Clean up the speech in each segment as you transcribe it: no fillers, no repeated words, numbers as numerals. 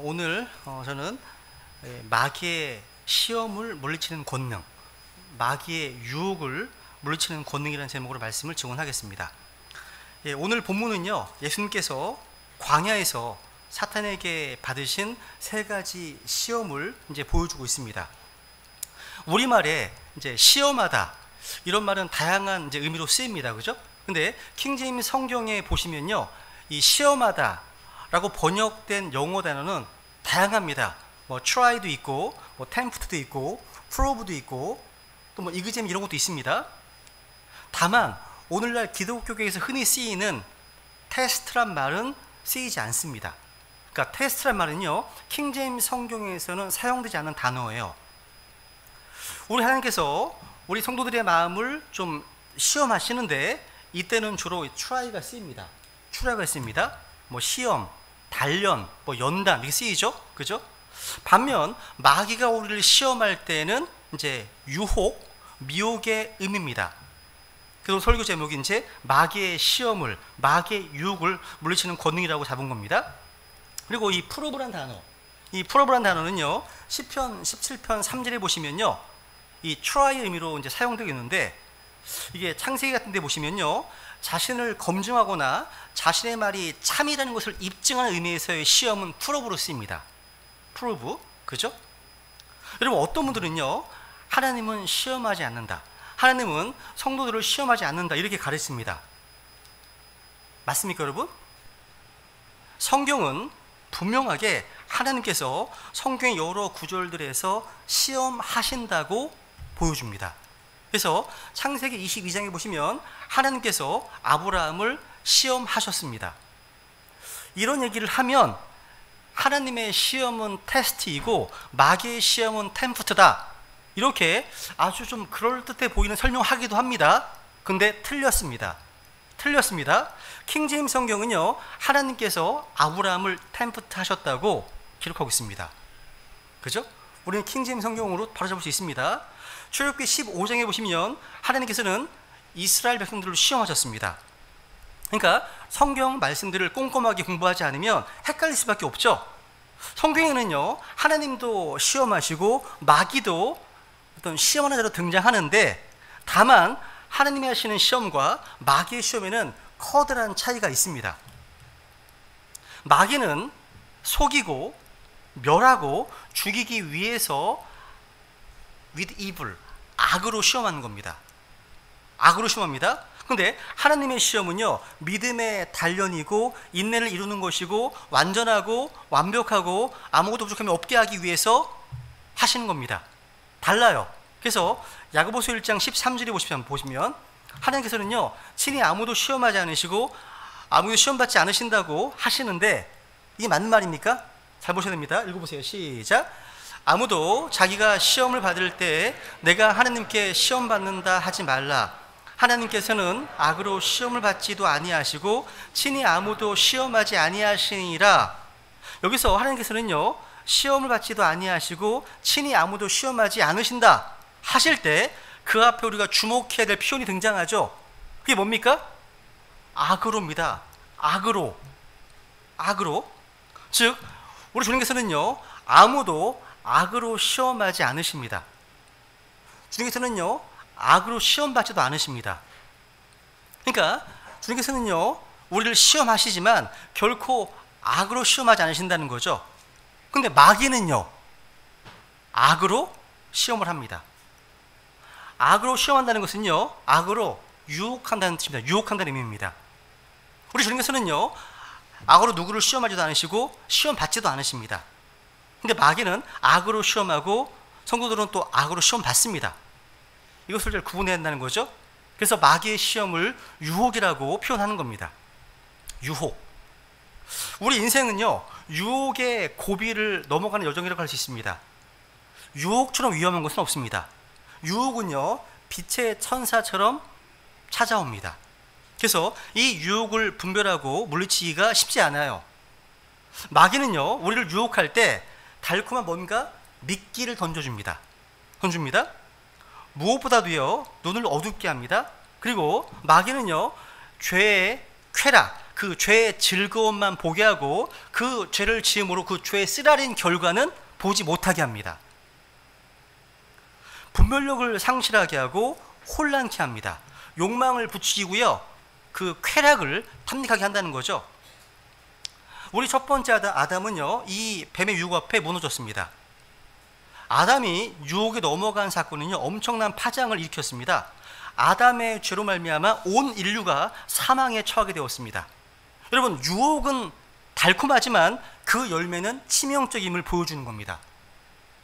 오늘 저는 마귀의 시험을 물리치는 권능, 마귀의 유혹을 물리치는 권능이라는 제목으로 말씀을 증언하겠습니다. 오늘 본문은요, 예수님께서 광야에서 사탄에게 받으신 세 가지 시험을 이제 보여주고 있습니다. 우리말에 이제 시험하다 이런 말은 다양한 이제 의미로 쓰입니다, 그죠? 근데 킹제임스 성경에 보시면요, 이 시험하다 라고 번역된 영어 단어는 다양합니다. 뭐 try도 있고, 뭐 tempt도 있고, prove도 있고, 또 뭐 exam 이런 것도 있습니다. 다만 오늘날 기독교계에서 흔히 쓰이는 테스트란 말은 쓰이지 않습니다. 그러니까 테스트란 말은요, 킹제임스 성경에서는 사용되지 않는 단어예요. 우리 하나님께서 우리 성도들의 마음을 좀 시험하시는데 이때는 주로 try가 쓰입니다. try가 쓰입니다. 뭐 시험, 단련, 뭐 연단 이렇게 쓰이죠, 그죠? 반면 마귀가 우리를 시험할 때는 이제 유혹, 미혹의 의미입니다. 그래서 설교 제목이 이제 마귀의 시험을, 마귀의 유혹을 물리치는 권능이라고 잡은 겁니다. 그리고 이 프로브란 단어, 이 프로브란 단어는요, 시편 17편 3절에 보시면요, 이 try의 의미로 이제 사용되고 있는데, 이게 창세기 같은 데 보시면요, 자신을 검증하거나 자신의 말이 참이라는 것을 입증하는 의미에서의 시험은 프로브로 쓰입니다. 프로브, 그죠? 여러분, 어떤 분들은요, 하나님은 시험하지 않는다, 하나님은 성도들을 시험하지 않는다 이렇게 가르칩니다. 맞습니까, 여러분? 성경은 분명하게 하나님께서 성경의 여러 구절들에서 시험하신다고 보여줍니다. 그래서 창세기 22장에 보시면 하나님께서 아브라함을 시험하셨습니다. 이런 얘기를 하면 하나님의 시험은 테스트이고 마귀의 시험은 템프트다, 이렇게 아주 좀 그럴듯해 보이는 설명하기도 합니다. 근데 틀렸습니다. 킹제임스 성경은요, 하나님께서 아브라함을 템프트 하셨다고 기록하고 있습니다. 그죠? 우리는 킹제임스 성경으로 바로잡을 수 있습니다. 출애굽기 15장에 보시면 하나님께서는 이스라엘 백성들을 시험하셨습니다. 그러니까 성경 말씀들을 꼼꼼하게 공부하지 않으면 헷갈릴 수밖에 없죠. 성경에는요, 하나님도 시험하시고 마귀도 어떤 시험하는 자로 등장하는데, 다만 하나님이 하시는 시험과 마귀의 시험에는 커다란 차이가 있습니다. 마귀는 속이고 멸하고 죽이기 위해서 with evil, 악으로 시험하는 겁니다. 악으로 시험합니다. 근데 하나님의 시험은요, 믿음의 단련이고 인내를 이루는 것이고 완전하고 완벽하고 아무것도 부족함이 없게 하기 위해서 하시는 겁니다. 달라요. 그래서 야고보서 1장 13절에 보시면 하나님께서는요, 친히 아무도 시험하지 않으시고 아무도 시험받지 않으신다고 하시는데, 이게 맞는 말입니까? 잘 보셔야 됩니다. 읽어보세요. 시작. 아무도 자기가 시험을 받을 때 내가 하나님께 시험 받는다 하지 말라. 하나님께서는 악으로 시험을 받지도 아니하시고 친히 아무도 시험하지 아니하시니라. 여기서 하나님께서는요, 시험을 받지도 아니하시고 친히 아무도 시험하지 않으신다 하실 때 그 앞에 우리가 주목해야 될 표현이 등장하죠. 그게 뭡니까? 악으로입니다. 악으로. 즉 우리 주님께서는요, 아무도 악으로 시험하지 않으십니다. 주님께서는요, 악으로 시험받지도 않으십니다. 그러니까 주님께서는요, 우리를 시험하시지만 결코 악으로 시험하지 않으신다는 거죠. 근데 마귀는요, 악으로 시험을 합니다. 악으로 시험한다는 것은요, 악으로 유혹한다는 뜻입니다. 유혹한다는 의미입니다. 우리 주님께서는요, 악으로 누구를 시험하지도 않으시고 시험 받지도 않으십니다. 근데 마귀는 악으로 시험하고 성도들은 또 악으로 시험 받습니다. 이것을 잘 구분해야 한다는 거죠. 그래서 마귀의 시험을 유혹이라고 표현하는 겁니다. 유혹. 우리 인생은요, 유혹의 고비를 넘어가는 여정이라고 할 수 있습니다. 유혹처럼 위험한 것은 없습니다. 유혹은요, 빛의 천사처럼 찾아옵니다. 그래서 이 유혹을 분별하고 물리치기가 쉽지 않아요. 마귀는요, 우리를 유혹할 때 달콤한 뭔가 미끼를 던집니다. 무엇보다도요, 눈을 어둡게 합니다. 그리고 마귀는요, 죄의 쾌락, 그 죄의 즐거움만 보게 하고 그 죄를 지음으로 그 죄의 쓰라린 결과는 보지 못하게 합니다. 분별력을 상실하게 하고 혼란케 합니다. 욕망을 부추기고요, 그 쾌락을 탐닉하게 한다는 거죠. 우리 첫 번째 아담은요, 이 뱀의 유혹 앞에 무너졌습니다. 아담이 유혹에 넘어간 사건은요, 엄청난 파장을 일으켰습니다. 아담의 죄로 말미암아 온 인류가 사망에 처하게 되었습니다. 여러분, 유혹은 달콤하지만 그 열매는 치명적임을 보여주는 겁니다.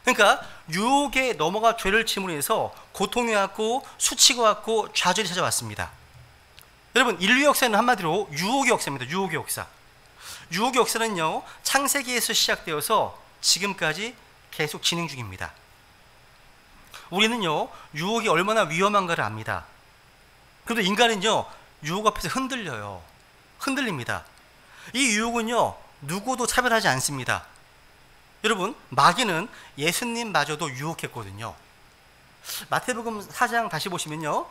그러니까 유혹에 넘어가 죄를 지음으로 해서 고통이 왔고 수치가 왔고 좌절이 찾아왔습니다. 여러분, 인류 역사는 한마디로 유혹의 역사입니다. 유혹의 역사. 유혹의 역사는요, 창세기에서 시작되어서 지금까지 계속 진행 중입니다. 우리는요, 유혹이 얼마나 위험한가를 압니다. 그런데 인간은요, 유혹 앞에서 흔들립니다. 이 유혹은요, 누구도 차별하지 않습니다. 여러분, 마귀는 예수님마저도 유혹했거든요. 마태복음 4장 다시 보시면요,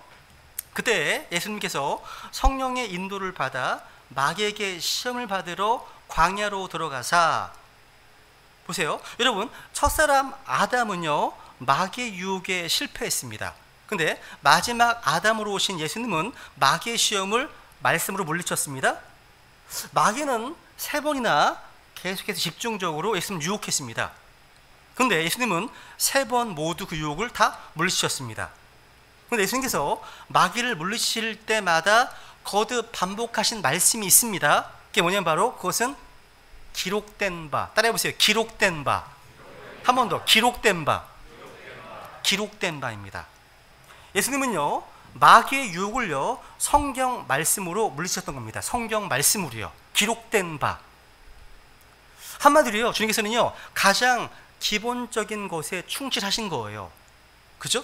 그때 예수님께서 성령의 인도를 받아 마귀에게 시험을 받으러 광야로 들어가사, 보세요. 여러분, 첫사람 아담은요, 마귀의 유혹에 실패했습니다. 근데 마지막 아담으로 오신 예수님은 마귀의 시험을 말씀으로 물리쳤습니다. 마귀는 3번이나 계속해서 집중적으로 예수님을 유혹했습니다. 근데 예수님은 3번 모두 그 유혹을 다 물리치셨습니다. 근데 예수님께서 마귀를 물리칠 때마다 거듭 반복하신 말씀이 있습니다. 그게 뭐냐면 바로 그것은 기록된 바. 따라해보세요. 기록된 바. 한 번 더. 기록된 바. 기록된 바입니다. 예수님은요, 마귀의 유혹을요, 성경 말씀으로 물리치셨던 겁니다. 성경 말씀으로요. 기록된 바. 한마디로요, 주님께서는요, 가장 기본적인 것에 충실하신 거예요. 그죠?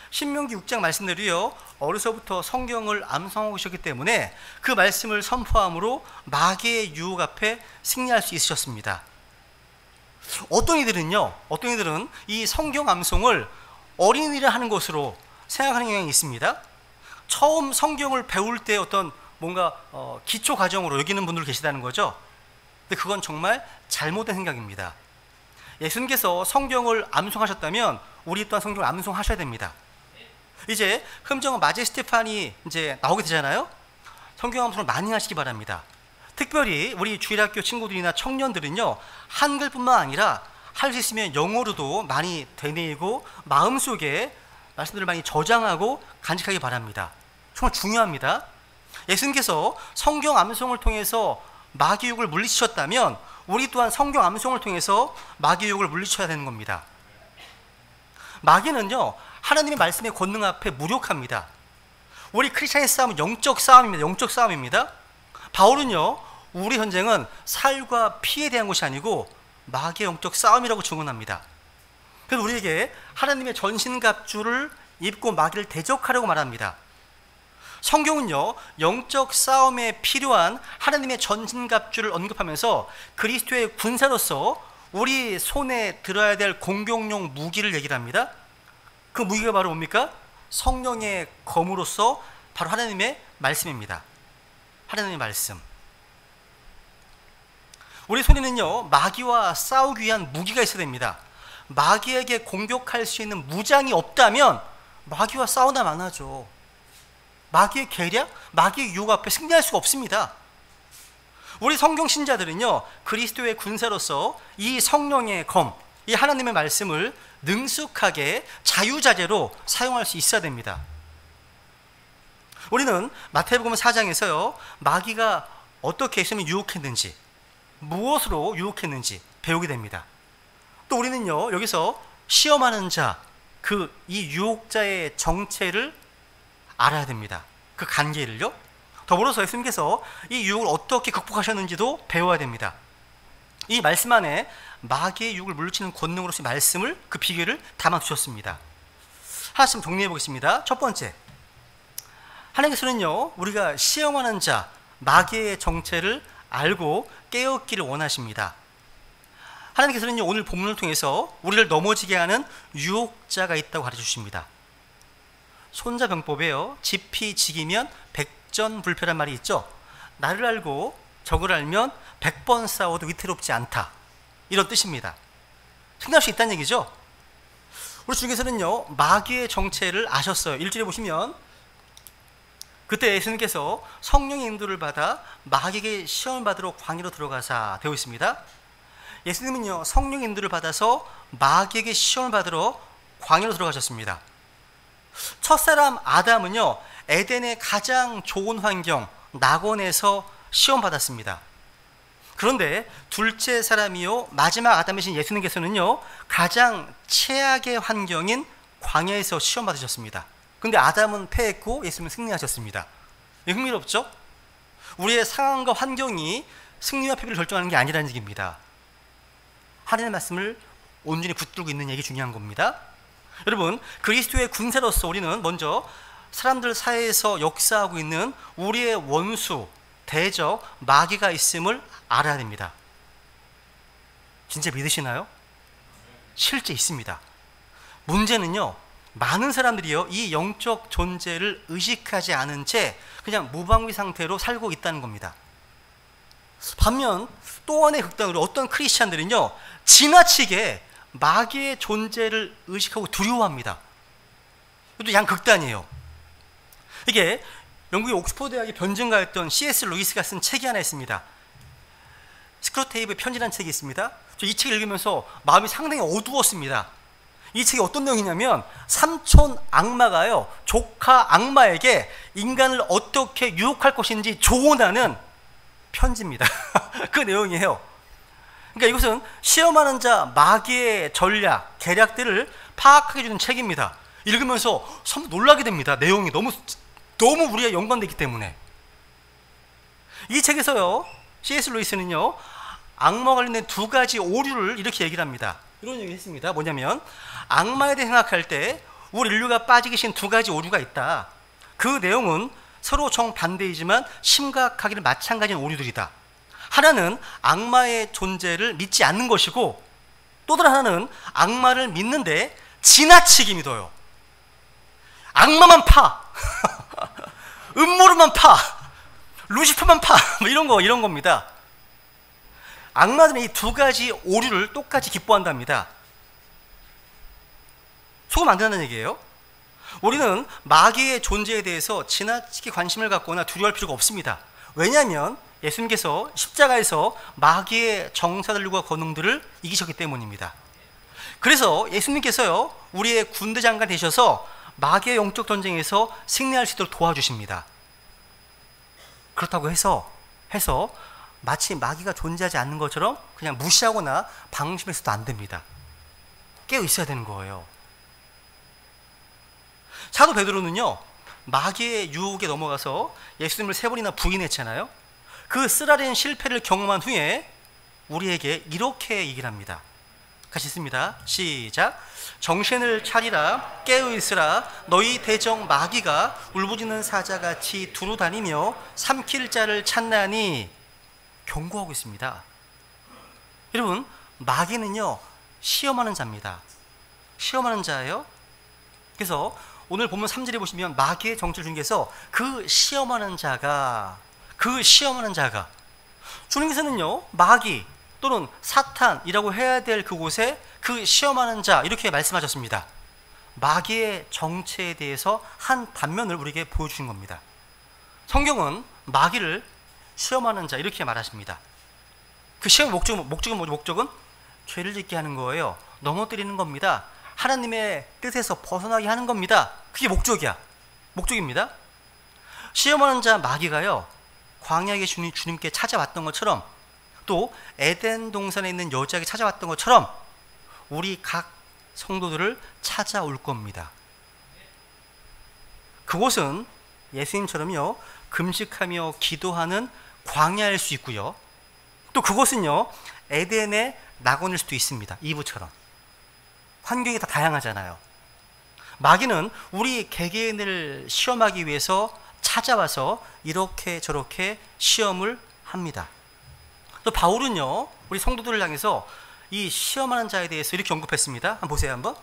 신명기 6장 말씀대로요, 어려서부터 성경을 암송하고 계셨기 때문에 그 말씀을 선포함으로 마귀의 유혹 앞에 승리할 수 있으셨습니다. 어떤 이들은 이 성경 암송을 어린이를 하는 것으로 생각하는 경향이 있습니다. 처음 성경을 배울 때 어떤 뭔가 기초 과정으로 여기는 분들 계시다는 거죠. 근데 그건 정말 잘못된 생각입니다. 예수님께서 성경을 암송하셨다면 우리 또한 성경을 암송하셔야 됩니다. 이제 흠정은 마제스테판이 이제 나오게 되잖아요. 성경 암송을 많이 하시기 바랍니다. 특별히 우리 주일학교 친구들이나 청년들은요, 한글뿐만 아니라 할 수 있으면 영어로도 많이 되뇌이고 마음속에 말씀들을 많이 저장하고 간직하기 바랍니다. 정말 중요합니다. 예수님께서 성경 암송을 통해서 마귀 유혹을 물리치셨다면 우리 또한 성경 암송을 통해서 마귀 유혹을 물리쳐야 되는 겁니다. 마귀는요, 하나님의 말씀의 권능 앞에 무력합니다. 우리 크리스찬의 싸움은 영적 싸움입니다. 바울은요, 우리 전쟁은 살과 피에 대한 것이 아니고 마귀의 영적 싸움이라고 증언합니다. 그래서 우리에게 하나님의 전신갑주를 입고 마귀를 대적하려고 말합니다. 성경은요, 영적 싸움에 필요한 하나님의 전신갑주를 언급하면서 그리스도의 군사로서 우리 손에 들어야 될 공격용 무기를 얘기를 합니다. 그 무기가 바로 뭡니까? 성령의 검으로서 바로 하나님의 말씀입니다. 하나님의 말씀. 우리 손에는요, 마귀와 싸우기 위한 무기가 있어야 됩니다. 마귀에게 공격할 수 있는 무장이 없다면 마귀와 싸우다 만하죠. 마귀의 계략, 마귀의 유혹 앞에 승리할 수가 없습니다. 우리 성경 신자들은요, 그리스도의 군사로서 이 성령의 검, 이 하나님의 말씀을 능숙하게 자유자재로 사용할 수 있어야 됩니다. 우리는 마태복음 4장에서요, 마귀가 어떻게 예수님을 유혹했는지, 무엇으로 유혹했는지 배우게 됩니다. 또 우리는요, 여기서 시험하는 자, 이 유혹자의 정체를 알아야 됩니다. 그 관계를요. 더불어서 예수님께서 이 유혹을 어떻게 극복하셨는지도 배워야 됩니다. 이 말씀 안에 마귀의 유혹을 물리치는 권능으로서의 말씀을, 그 비결을 담아주셨습니다. 하나씩 정리해 보겠습니다. 첫 번째, 하나님께서는요, 우리가 시험하는 자, 마귀의 정체를 알고 깨닫기를 원하십니다. 하나님께서는요, 오늘 본문을 통해서 우리를 넘어지게 하는 유혹자가 있다고 가르쳐 주십니다. 손자병법에요, 지피지기면 백전불패란 말이 있죠. 나를 알고 적을 알면 100번 싸워도 위태롭지 않다. 이런 뜻입니다. 승리할 수 있다는 얘기죠. 우리 주님께서는요, 마귀의 정체를 아셨어요. 1절에 보시면 그때 예수님께서 성령의 인도를 받아 마귀에게 시험을 받으러 광야로 들어가사 되어 있습니다. 예수님은요, 성령의 인도를 받아서 마귀에게 시험을 받으러 광야로 들어가셨습니다. 첫사람 아담은요, 에덴의 가장 좋은 환경 낙원에서 시험 받았습니다. 그런데 둘째 사람이요, 마지막 아담이신 예수님께서는요, 가장 최악의 환경인 광야에서 시험 받으셨습니다. 근데 아담은 패했고 예수님은 승리하셨습니다. 흥미롭죠? 우리의 상황과 환경이 승리와 패배를 결정하는 게 아니라는 얘기입니다. 하나님의 말씀을 온전히 붙들고 있는 얘기 중요한 겁니다. 여러분, 그리스도의 군사로서 우리는 먼저 사람들 사이에서 역사하고 있는 우리의 원수, 대적, 마귀가 있음을 알아야 됩니다. 진짜 믿으시나요? 실제 있습니다. 문제는요, 많은 사람들이요, 이 영적 존재를 의식하지 않은 채 그냥 무방비 상태로 살고 있다는 겁니다. 반면 또 하나의 극단으로 어떤 크리스찬들은요, 지나치게 마귀의 존재를 의식하고 두려워합니다. 이것도 양극단이에요. 이게 영국의 옥스퍼드 대학의 변증가였던 C.S. 루이스가 쓴 책이 하나 있습니다. 스크루테이프의 편지라는 책이 있습니다. 저 이 책을 읽으면서 마음이 상당히 어두웠습니다. 이 책이 어떤 내용이냐면, 삼촌 악마가요, 조카 악마에게 인간을 어떻게 유혹할 것인지 조언하는 편지입니다. 그 내용이에요. 그러니까 이것은 시험하는 자 마귀의 전략, 계략들을 파악하게 주는 책입니다. 읽으면서 참 놀라게 됩니다. 내용이 너무 우리가 연관되기 때문에. 이 책에서요, C.S. 루이스는요, 악마와 관련된 두 가지 오류를 이렇게 얘기를 합니다. 이런 얘기를 했습니다. 뭐냐면, 악마에 대해 생각할 때 우리 인류가 빠지게 신 두 가지 오류가 있다. 그 내용은 서로 정반대이지만 심각하기는 마찬가지인 오류들이다. 하나는 악마의 존재를 믿지 않는 것이고, 또 다른 하나는 악마를 믿는데 지나치게 믿어요. 악마만 파, 음모론만 파, 루시퍼만 파, 뭐 이런 겁니다. 악마들은 이 두 가지 오류를 똑같이 기뻐한답니다. 속으면 안 된다는 얘기예요. 우리는 마귀의 존재에 대해서 지나치게 관심을 갖거나 두려워할 필요가 없습니다. 왜냐하면 예수님께서 십자가에서 마귀의 정사들과 권능들을 이기셨기 때문입니다. 그래서 예수님께서요, 우리의 군대장관 되셔서 마귀의 영적 전쟁에서 승리할 수 있도록 도와주십니다. 그렇다고 해서 마치 마귀가 존재하지 않는 것처럼 그냥 무시하거나 방심해서도 안 됩니다. 깨어 있어야 되는 거예요. 사도 베드로는요, 마귀의 유혹에 넘어가서 예수님을 3번이나 부인했잖아요. 그 쓰라린 실패를 경험한 후에 우리에게 이렇게 얘기를 합니다. 같이 읽습니다. 시작. 정신을 차리라, 깨어 있으라. 너희 대적 마귀가 울부짖는 사자같이 두루다니며 삼킬 자를 찾나니, 경고하고 있습니다. 여러분, 마귀는요, 시험하는 자입니다. 시험하는 자예요. 그래서 오늘 본문 3절에 보시면 마귀의 정체를 주님께서 그 시험하는 자가 주님께서는요, 마귀 또는 사탄이라고 해야 될 그곳에 그 시험하는 자 이렇게 말씀하셨습니다. 마귀의 정체에 대해서 한 단면을 우리에게 보여주신 겁니다. 성경은 마귀를 시험하는 자 이렇게 말하십니다. 그 시험의 목적은 뭐죠? 목적은 죄를 짓게 하는 거예요. 넘어뜨리는 겁니다. 하나님의 뜻에서 벗어나게 하는 겁니다. 그게 목적입니다. 시험하는 자 마귀가요, 광야에 주님께 찾아왔던 것처럼, 또 에덴 동산에 있는 여자에게 찾아왔던 것처럼 우리 각 성도들을 찾아올 겁니다. 그곳은 예수님처럼요, 금식하며 기도하는 광야일 수 있고요, 또 그곳은요, 에덴의 낙원일 수도 있습니다. 이브처럼 환경이 다 다양하잖아요. 마귀는 우리 개개인을 시험하기 위해서 찾아와서 이렇게 저렇게 시험을 합니다. 또 바울은요, 우리 성도들을 향해서 이 시험하는 자에 대해서 이렇게 언급했습니다. 한번 보세요. 한번.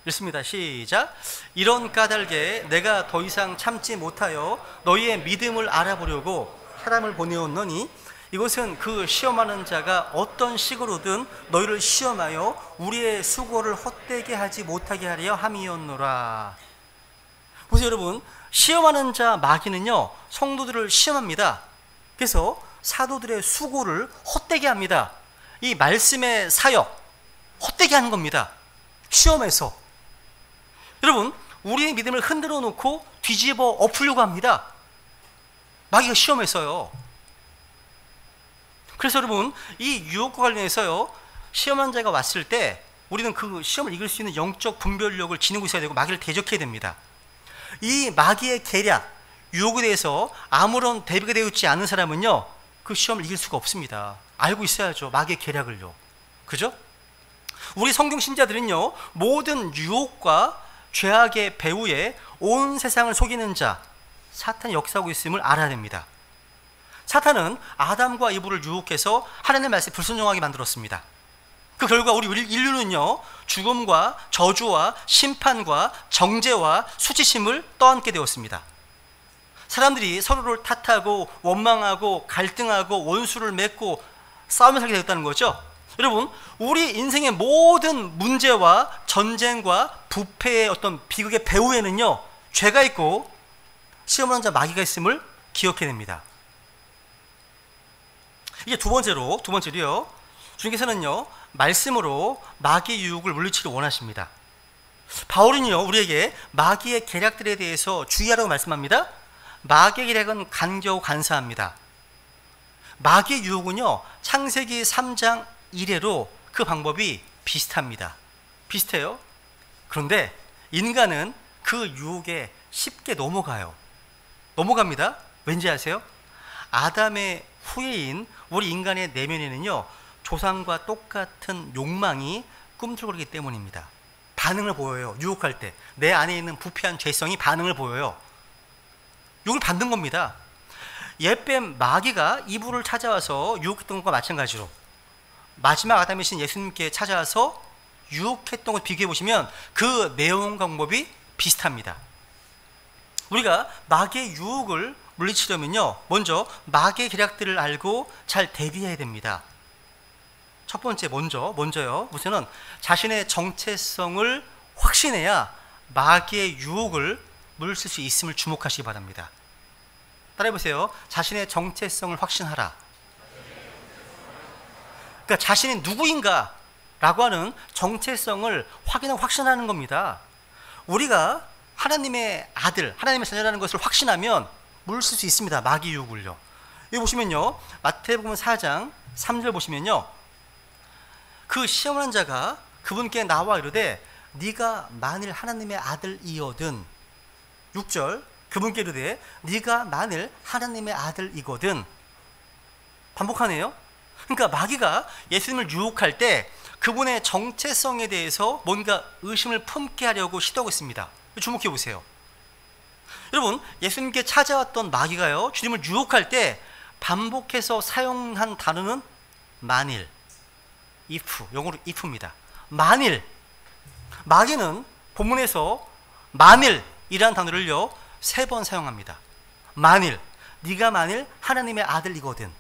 읽습니다. 시작. 이런 까닭에 내가 더 이상 참지 못하여 너희의 믿음을 알아보려고 사람을 보내었노니 이것은 그 시험하는 자가 어떤 식으로든 너희를 시험하여 우리의 수고를 헛되게 하지 못하게 하려 함이었노라. 보세요 여러분, 시험하는 자 마귀는요 성도들을 시험합니다. 그래서 사도들의 수고를 헛되게 합니다. 이 말씀의 사역 헛되게 하는 겁니다. 시험에서. 여러분, 우리의 믿음을 흔들어 놓고 뒤집어 엎으려고 합니다. 마귀가 시험에서요. 그래서 여러분, 이 유혹과 관련해서요 시험한 자가 왔을 때 우리는 그 시험을 이길 수 있는 영적 분별력을 지니고 있어야 되고 마귀를 대적해야 됩니다. 이 마귀의 계략, 유혹에 대해서 아무런 대비가 되어 있지 않은 사람은요 그 시험을 이길 수가 없습니다. 알고 있어야죠, 마귀의 계략을요. 그죠? 우리 성경 신자들은요 모든 유혹과 죄악의 배후에 온 세상을 속이는 자 사탄이 역사하고 있음을 알아야 됩니다. 사탄은 아담과 이브를 유혹해서 하나님의 말씀에 불순종하게 만들었습니다. 그 결과 우리 인류는요 죽음과 저주와 심판과 정죄와 수치심을 떠안게 되었습니다. 사람들이 서로를 탓하고 원망하고 갈등하고 원수를 맺고 싸움을 살게 되었다는 거죠. 여러분, 우리 인생의 모든 문제와 전쟁과 부패의 어떤 비극의 배후에는요 죄가 있고 시험하는 자 마귀가 있음을 기억해야 됩니다. 이게 두 번째로요 주님께서는요 말씀으로 마귀의 유혹을 물리치기를 원하십니다. 바울은요 우리에게 마귀의 계략들에 대해서 주의하라고 말씀합니다. 마귀의 계략은 간겨우 간사합니다. 마귀의 유혹은요 창세기 3장 이래로 그 방법이 비슷합니다. 비슷해요. 그런데 인간은 그 유혹에 쉽게 넘어갑니다. 왠지 아세요? 아담의 후예인 우리 인간의 내면에는요 조상과 똑같은 욕망이 꿈틀거리기 때문입니다. 반응을 보여요. 유혹할 때 내 안에 있는 부패한 죄성이 반응을 보여요. 욕을 받는 겁니다. 옛뱀 마귀가 이브를 찾아와서 유혹했던 것과 마찬가지로 마지막 아담이신 예수님께 찾아와서 유혹했던 것 비교해 보시면 그 내용 방법이 비슷합니다. 우리가 마귀의 유혹을 물리치려면요 먼저 마귀의 계략들을 알고 잘 대비해야 됩니다. 첫 번째 먼저요 우선은 자신의 정체성을 확신해야 마귀의 유혹을 물리칠 수 있음을 주목하시기 바랍니다. 따라해보세요. 자신의 정체성을 확신하라. 그러니까 자신이 누구인가 라고 하는 정체성을 확인하고 확신하는 겁니다. 우리가 하나님의 아들, 하나님의 자녀라는 것을 확신하면 물리칠 수 있습니다. 마귀 유혹을요. 여기 보시면요 마태복음 4장 3절 보시면요 그 시험하는 자가 그분께 나와 이르되 네가 만일 하나님의 아들이거든 6절 그분께 이르되 네가 만일 하나님의 아들이거든 반복하네요. 그러니까 마귀가 예수님을 유혹할 때 그분의 정체성에 대해서 뭔가 의심을 품게 하려고 시도하고 있습니다. 주목해 보세요. 여러분, 예수님께 찾아왔던 마귀가요 주님을 유혹할 때 반복해서 사용한 단어는 만일, if, 영어로 if입니다. 만일. 마귀는 본문에서 만일이라는 단어를요 3번 사용합니다. 만일, 네가 만일 하나님의 아들이거든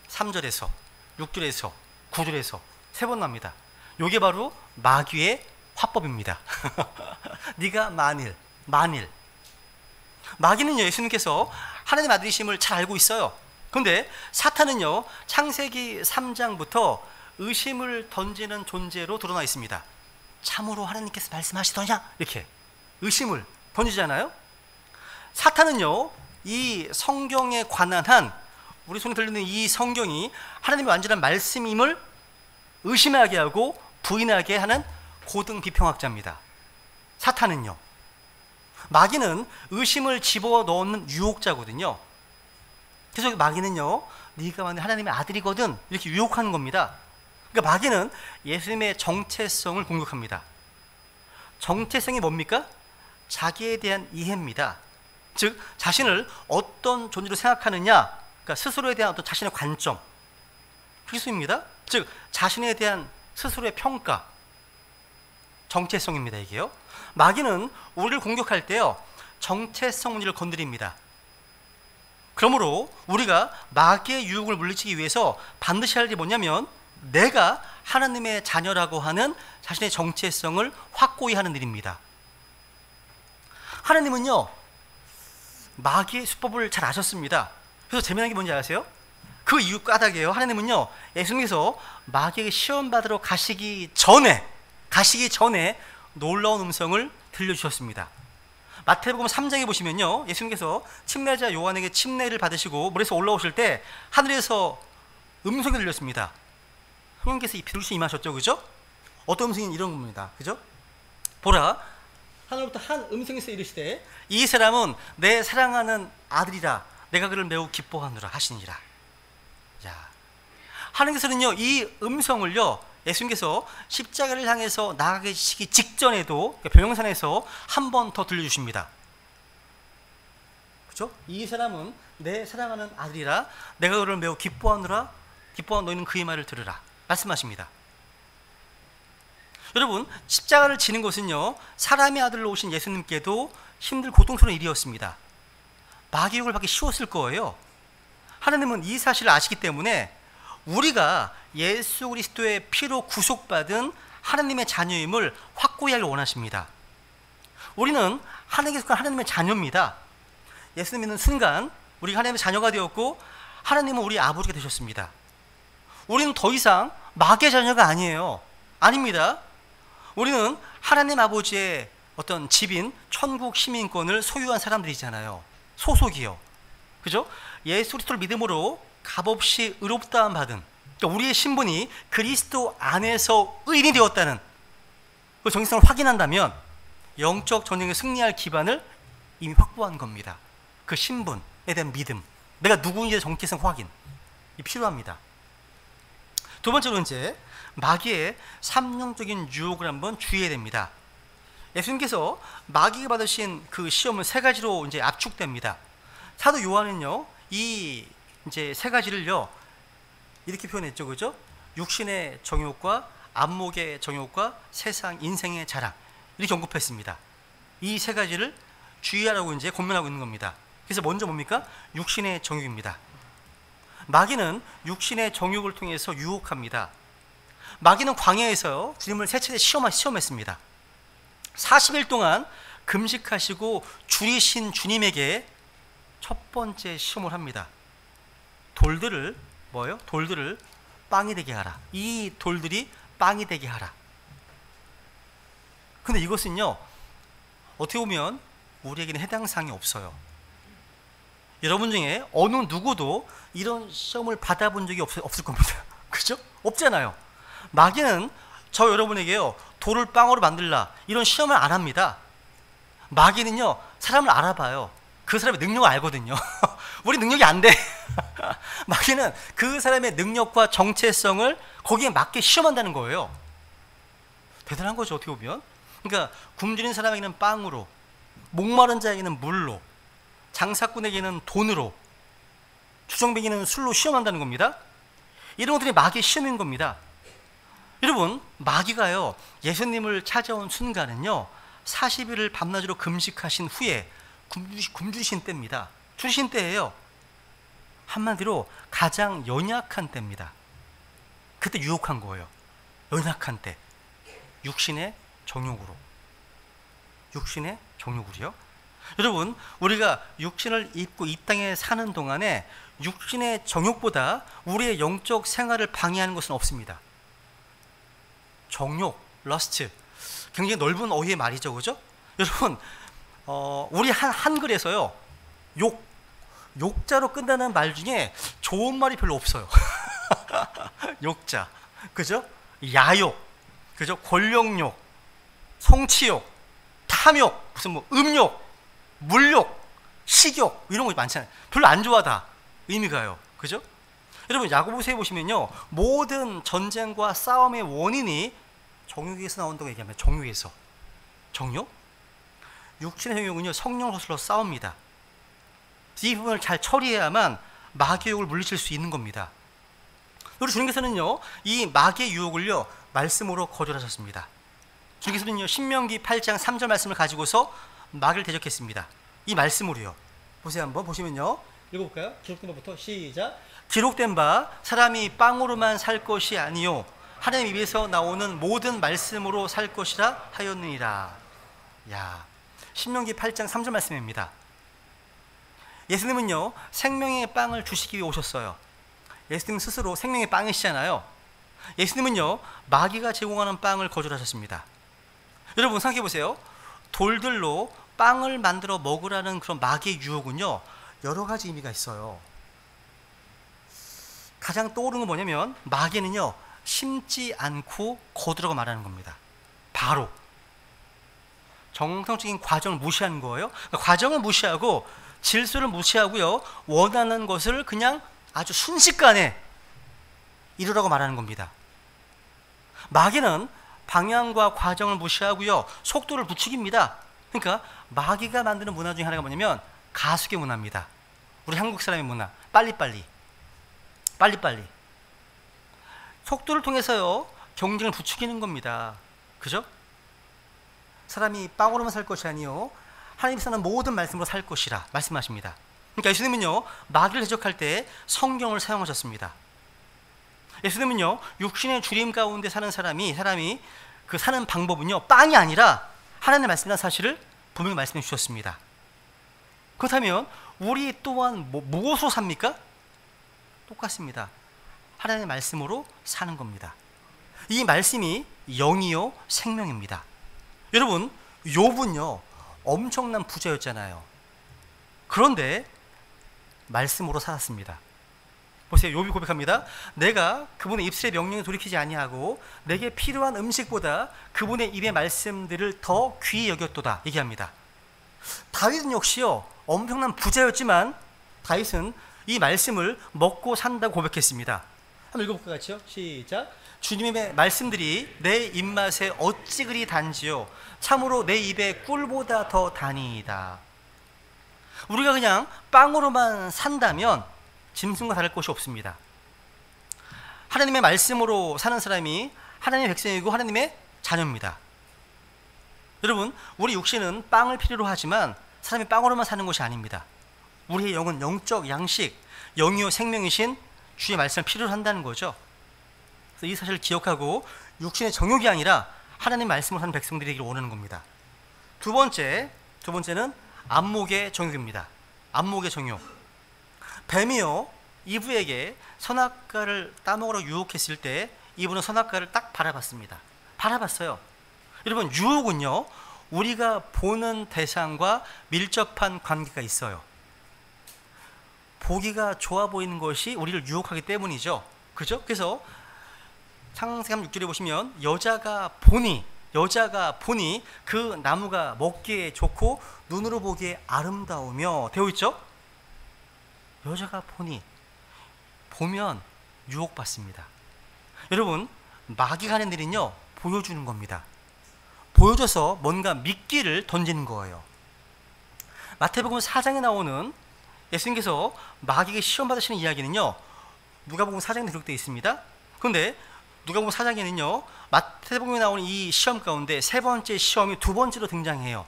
3절에서 6절에서 9절에서 3번 납니다. 이게 바로 마귀의 화법입니다. 네가 만일. 마귀는요 예수님께서 하나님 아들이심을 잘 알고 있어요. 그런데 사탄은요 창세기 3장부터 의심을 던지는 존재로 드러나 있습니다. 참으로 하나님께서 말씀하시더냐 이렇게 의심을 던지잖아요. 사탄은요 이 성경에 관한 한 우리 손에 들리는 이 성경이 하나님의 완전한 말씀임을 의심하게 하고 부인하게 하는 고등 비평학자입니다. 사탄은요. 마귀는 의심을 집어넣는 유혹자거든요. 그래서 마귀는요 네가 만약 하나님의 아들이거든 이렇게 유혹하는 겁니다. 그러니까 마귀는 예수님의 정체성을 공격합니다. 정체성이 뭡니까? 자기에 대한 이해입니다. 즉 자신을 어떤 존재로 생각하느냐, 그러니까 스스로에 대한 어떤 자신의 관점, 필수입니다. 즉 자신에 대한 스스로의 평가, 정체성입니다. 이게요. 마귀는 우리를 공격할 때요, 정체성 문제를 건드립니다. 그러므로 우리가 마귀의 유혹을 물리치기 위해서 반드시 할 일이 뭐냐면, 내가 하나님의 자녀라고 하는 자신의 정체성을 확고히 하는 일입니다. 하나님은요, 마귀의 수법을 잘 아셨습니다. 그래서 재미난 게 뭔지 아세요? 그 이유 까닭이에요. 하나님은요, 예수님께서 마귀에게 시험 받으러 가시기 전에 놀라운 음성을 들려주셨습니다. 마태복음 3장에 보시면요, 예수님께서 침례자 요한에게 침례를 받으시고 물에서 올라오실 때 하늘에서 음성이 들렸습니다. 성령께서 비로소 임하셨죠, 그죠? 어떤 음성이 이런 겁니다, 그죠? 보라, 하늘부터 한 음성에서 이르시되 이 사람은 내 사랑하는 아들이라 내가 그를 매우 기뻐하노라 하시니라. 자, 하나님께서는요, 이 음성을요, 예수님께서 십자가를 향해서 나가시기 직전에도 병영산에서 한 번 더 들려주십니다. 그죠? 이 사람은 내 사랑하는 아들이라 내가 그를 매우 기뻐하노라. 기뻐한 너희는 그의 말을 들으라 말씀하십니다. 여러분, 십자가를 지는 것은요, 사람의 아들로 오신 예수님께도 힘들고 고통스러운 일이었습니다. 마귀 유혹을 받기 쉬웠을 거예요. 하나님은 이 사실을 아시기 때문에 우리가 예수 그리스도의 피로 구속받은 하나님의 자녀임을 확고히 하길 원하십니다. 우리는 하나님께 속한 하나님의 자녀입니다. 예수 믿는 순간 우리가 하나님의 자녀가 되었고 하나님은 우리 아버지가 되셨습니다. 우리는 더 이상 마귀의 자녀가 아니에요. 아닙니다. 우리는 하나님 아버지의 어떤 집인 천국 시민권을 소유한 사람들이잖아요. 소속이요. 그죠? 예수 그리스도를 믿음으로 값없이 의롭다함 받은, 그러니까 우리의 신분이 그리스도 안에서 의인이 되었다는 그 정체성을 확인한다면 영적 전쟁에 승리할 기반을 이미 확보한 겁니다. 그 신분에 대한 믿음, 내가 누구인지의 정체성 확인이 필요합니다. 두 번째로 이제 마귀의 삼형적인 유혹을 한번 주의해야 됩니다. 예수님께서 마귀가 받으신 그 시험은 세 가지로 이제 압축됩니다. 사도 요한은요, 이 이제 세 가지를요, 이렇게 표현했죠, 그죠? 육신의 정욕과 안목의 정욕과 세상 인생의 자랑, 이렇게 언급했습니다. 이 세 가지를 주의하라고 이제 권면하고 있는 겁니다. 그래서 먼저 뭡니까? 육신의 정욕입니다. 마귀는 육신의 정욕을 통해서 유혹합니다. 마귀는 광야에서요, 주님을 세 차례 시험했습니다. 40일 동안 금식하시고 줄이신 주님에게 첫 번째 시험을 합니다. 돌들을 뭐예요? 돌들을 빵이 되게 하라. 이 돌들이 빵이 되게 하라. 근데 이것은요, 어떻게 보면 우리에게는 해당 사항이 없어요. 여러분 중에 어느 누구도 이런 시험을 받아본 적이 없을 겁니다. 그죠? 없잖아요. 마귀는 저 여러분에게요, 돌을 빵으로 만들라 이런 시험을 안 합니다. 마귀는요, 사람을 알아봐요. 그 사람의 능력을 알거든요. 우리 능력이 안 돼. 마귀는 그 사람의 능력과 정체성을 거기에 맞게 시험한다는 거예요. 대단한 거죠, 어떻게 보면. 그러니까 굶주린 사람에게는 빵으로, 목마른 자에게는 물로, 장사꾼에게는 돈으로, 주정뱅이는 술로 시험한다는 겁니다. 이런 것들이 마귀의 시험인 겁니다. 여러분, 마귀가요, 예수님을 찾아온 순간은요, 40일을 밤낮으로 금식하신 후에 굶주리신 때입니다. 주신 때예요. 한마디로 가장 연약한 때입니다. 그때 유혹한 거예요. 연약한 때. 육신의 정욕으로. 육신의 정욕으로요. 여러분, 우리가 육신을 입고 이 땅에 사는 동안에 육신의 정욕보다 우리의 영적 생활을 방해하는 것은 없습니다. 정욕, 러스트, 굉장히 넓은 어휘의 말이죠, 그죠? 여러분, 우리 한글에서요, 욕자로 끝나는 말 중에 좋은 말이 별로 없어요. 욕자, 그죠? 야욕, 그죠? 권력욕, 성취욕, 탐욕, 무슨 뭐 음욕, 물욕, 식욕, 이런 거 많잖아요. 별로 안 좋아하다 의미가요, 그죠? 여러분, 야고보서에 보시면요, 모든 전쟁과 싸움의 원인이 정욕에서 나온다고 얘기하면, 정욕에서. 정욕? 육신의 정욕은요, 성령 서술로 싸웁니다. 이 부분을 잘 처리해야만 마귀의 유혹을 물리칠 수 있는 겁니다. 우리 주님께서는요, 이 마귀의 유혹을요, 말씀으로 거절하셨습니다. 주님께서는요 신명기 8장 3절 말씀을 가지고서 마귀를 대적했습니다. 이 말씀으로요. 보세요. 한번 보시면요. 읽어볼까요? 기록된 바부터 시작. 기록된 바 사람이 빵으로만 살 것이 아니요 하나님 입에서 나오는 모든 말씀으로 살 것이라 하였느니라. 야, 신명기 8장 3절 말씀입니다. 예수님은요 생명의 빵을 주시기 위해 오셨어요. 예수님 스스로 생명의 빵이시잖아요. 예수님은요 마귀가 제공하는 빵을 거절하셨습니다. 여러분 생각해 보세요. 돌들로 빵을 만들어 먹으라는 그런 마귀의 유혹은요 여러 가지 의미가 있어요. 가장 떠오르는 건 뭐냐면 마귀는요 심지 않고 거두라고 말하는 겁니다. 바로 정성적인 과정을 무시하는 거예요. 그러니까 과정을 무시하고 질서를 무시하고요 원하는 것을 그냥 아주 순식간에 이루라고 말하는 겁니다. 마귀는 방향과 과정을 무시하고요 속도를 부추깁니다. 그러니까 마귀가 만드는 문화 중에 하나가 뭐냐면 가속의 문화입니다. 우리 한국 사람의 문화, 빨리빨리 속도를 통해서요 경쟁을 부추기는 겁니다. 그죠? 사람이 빵으로만 살 것이 아니요 하나님께서 하는 모든 말씀으로 살 것이라 말씀하십니다. 그러니까 예수님은요 마귀를 대적할 때 성경을 사용하셨습니다. 예수님은요 육신의 주림 가운데 사는 사람이 그 사는 방법은요 빵이 아니라 하나님의 말씀이라는 사실을 분명히 말씀해 주셨습니다. 그렇다면 우리 또한 무엇으로 삽니까? 똑같습니다. 하나님의 말씀으로 사는 겁니다. 이 말씀이 영이요 생명입니다. 여러분 욥은요 엄청난 부자였잖아요. 그런데 말씀으로 살았습니다. 보세요. 욥이 고백합니다. 내가 그분의 입술의 명령에 돌이키지 아니하고 내게 필요한 음식보다 그분의 입의 말씀들을 더 귀히 여겼도다 얘기합니다. 다윗은 역시요 엄청난 부자였지만 다윗은 이 말씀을 먹고 산다고 고백했습니다. 한번 읽어볼까요? 같이요? 시작. 주님의 말씀들이 내 입맛에 어찌 그리 단지요 참으로 내 입에 꿀보다 더 다니이다. 우리가 그냥 빵으로만 산다면 짐승과 다를 것이 없습니다. 하나님의 말씀으로 사는 사람이 하나님의 백성이고 하나님의 자녀입니다. 여러분 우리 육신은 빵을 필요로 하지만 사람이 빵으로만 사는 것이 아닙니다. 우리의 영은 영적 양식, 영이요 생명이신 주의 말씀을 필요로 한다는 거죠. 그래서 이 사실을 기억하고 육신의 정욕이 아니라 하나님 말씀을 하는 백성들이 되기를 원하는 겁니다. 두 번째는 안목의 정욕입니다. 안목의 정욕. 뱀이요 이브에게 선악과를 따먹으라고 유혹했을 때 이브는 선악과를 딱 바라봤습니다. 바라봤어요. 여러분 유혹은요 우리가 보는 대상과 밀접한 관계가 있어요. 보기가 좋아 보이는 것이 우리를 유혹하기 때문이죠. 그죠? 그래서 창세기 6절에 보시면 여자가 보니 그 나무가 먹기에 좋고 눈으로 보기에 아름다우며 되어 있죠? 여자가 보면 유혹받습니다. 여러분 마귀가 하는 일은요 보여주는 겁니다. 보여줘서 뭔가 미끼를 던지는 거예요. 마태복음 4장에 나오는 예수님께서 마귀에게 시험 받으시는 이야기는요 누가복음 4장에 기록되어 있습니다. 그런데 누가복음 4장에는요 마태복음에 나오는 이 시험 가운데 세 번째 시험이 두 번째로 등장해요.